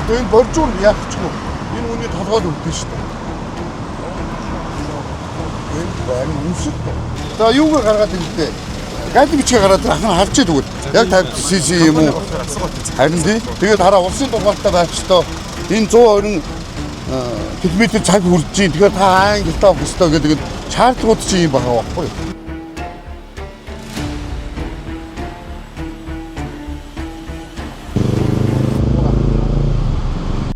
Энэ боржуур яах ч юм. Энэ үний толгойд өвдөн шүү дээ. Энэ баг үнсэт. За юугаар гаргаад ирдээ. Гад бичгээ гараад ахна харчээ тэгвэл яг 50 cc юм уу? Харин тий. Тэгээд хараа улсын дугаартаа байцтай энэ 120 км цаг хүрж чинь тэгэхээр та ангилтаа өстой гэдэг шаардлагууд чинь юм байгаа байхгүй юу?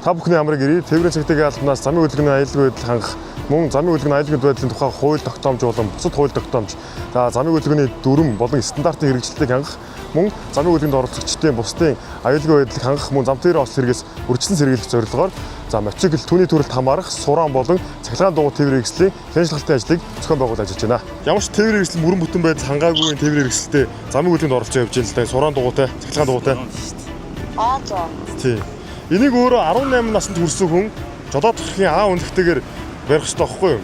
Та бүхний амрыг ирээ. Тээврийн цэгтгийн албанаас замын хөдөлгөөний аюулгүй байдал хангах, мөн замын хөдөлгөөний аюулгүй байдлын тухай хууль тогтоомж болон бусад хууль тогтоомж, за замын хөдөлгөөний дүрм болон стандартын хэрэгжилтийг хангах, мөн замын хөдөлгөөнд оролцогчдын бусдын аюулгүй байдлыг хангах, мөн зам тээврийн ос хэрэгээс үржилэн сэргийлэх зорилгоор за мотоцикл түүний төрөлд хамаарах сураан болон цахилгаан дугуй тээврийн хэрэгслийн хэн шалгалтын ажлыг зохион байгуулж ажиллаж байна. Ямар ч тээврийн хэрэгсэл бүрэн бүтэн байдал хангаагүй тээврийн хэрэгсэлтэй замын хөдөлгөөнд оролцож явж байна л да. Сураан дугуйтай, цахилгаан дугуйтай. За. Тийм. Энийг өөрөө 18 наснд хүрсэн хүн жолоод гарахын аа үнэлтэйгээр барих хэрэгтэй байхгүй юу?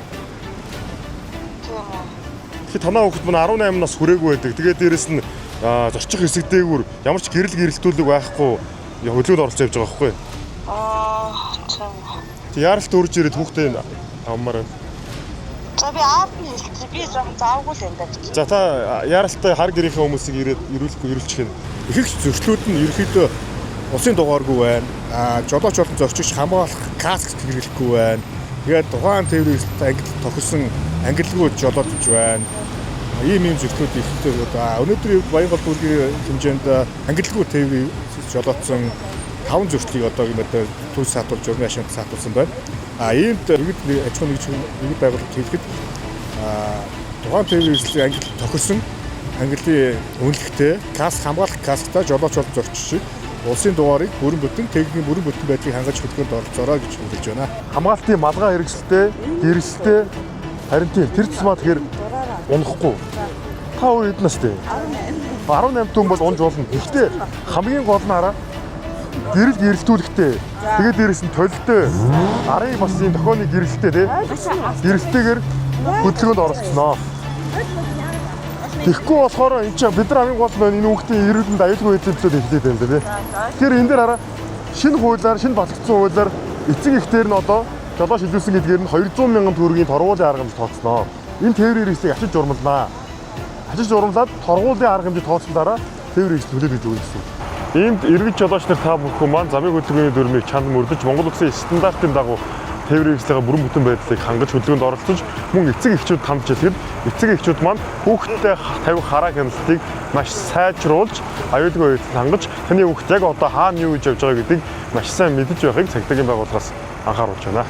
Тэгэхээр танаа хүүхэд мань 18 нас хүрээгүй байдаг. Тэгээд дээрэс нь зорчих хэсэг дээгүүр ямар ч гэрэл гэрэлтүүлэг байхгүй хөдөлгөөнд оролцож явж байгаа байхгүй юу? Тийм. Тэг яаралт өрж ирээд хүүхдээ авмаар байна. За би аав нь хэлчихээ. Би жоохон заавгүй л юм даа. За та яаралтай хар гэрийнхээ хүмүүсийг ирээд ирүүлчих юм. Ихэнх зөрчлүүд нь ерөөхдөө улсын дугааргүй байна. Жолооч болон зорчигч хамгаалах каск хэрэглэхгүй байна. Тэгээд тухайн тээврийн ангилал тохирсон ангилалгүй жолоодж байна. Ийм зөрчлүүд ихтэй байна. Өнөөдөр Баянгол дүүргийн хэмжээнд ангилалгүй тээврийн жолоодсон 5 зөрчлийг одоо юмдаа төлс сатуулж урны ашигт сатуулсан байна. Иймд иргэд аж ахуйн нэгж байгуулалт хийхэд тухайн тээврийн ангилал тохирсон ангиллын үнэлэхтэй каск хамгаалах касктай жолооч болон зорчигч улсын дугаарыг бүрэн бүтэн техникийн бүрэн бүтэн байдлыг хангаж хөдөлгөөнд оролцоорой гэж хүсэж байна. Хамгаалтын малгай хэрэгсэлтэй, гэрэлсэлтэй харин тийм тэр тусмаа тэгэхээр унахгүй. Та өөр хэдэн настай? 18 хүн бол унж болно. Гэхдээ хамгийн гол нь хараа гэрэл гэрэлтүүлэхтэй. Тэгээд дээрэс нь толилтой. Арын бас юм тохионы гэрэлттэй тий. Гэрэлтэйгээр хөдөлгөөнд оролцсноо. Тэгэхгүй болохоор энэ чинь бид нар хамгийн гол нь энэ хүүхдийн эрүүлэнд аюулгүй байдлын төлөө хэлээд байна тий. Тэгэхээр энэ дээр хараа шинэ хуулиар, шинэ батлагдсан хуулиар эцэг эхтэр нь одоо жолооч илүүсэн гэдгээр нь 200 мянган төгрөгийн торгуулийн арга хэмжээ тооцсноо. Энэ тээврийн хэрэгслийг ачиж журмалнаа. Ачиж журмалаад торгуулийн арга хэмжээ тооцсон дараа тээврийн хэрэгсэл төлөө гэж өгнө гэсэн. Иймд иргэд жолооч нар та бүхэн маань замын хөдөлгөөний дүрмийг чанд мөрдөж Монгол Улсын стандартын дагуу тээврийн хэрэгслээ бүрэн бүтэн байдлыг хангаж хөдөлгөөнд оролцож мөн эцэг эхчүүд хамт хэлэхэд эцэг эхчүүд маань хүүхдтэй тавих хараа хяналтыг маш сайжруулж аюулгүй байдлыг хангаж таны хүүхд яг одоо хаана юу хийж явж байгаа гэдгийг маш сайн мэдэж байхыг цагдаагийн байгууллагаас анхааруулж байна.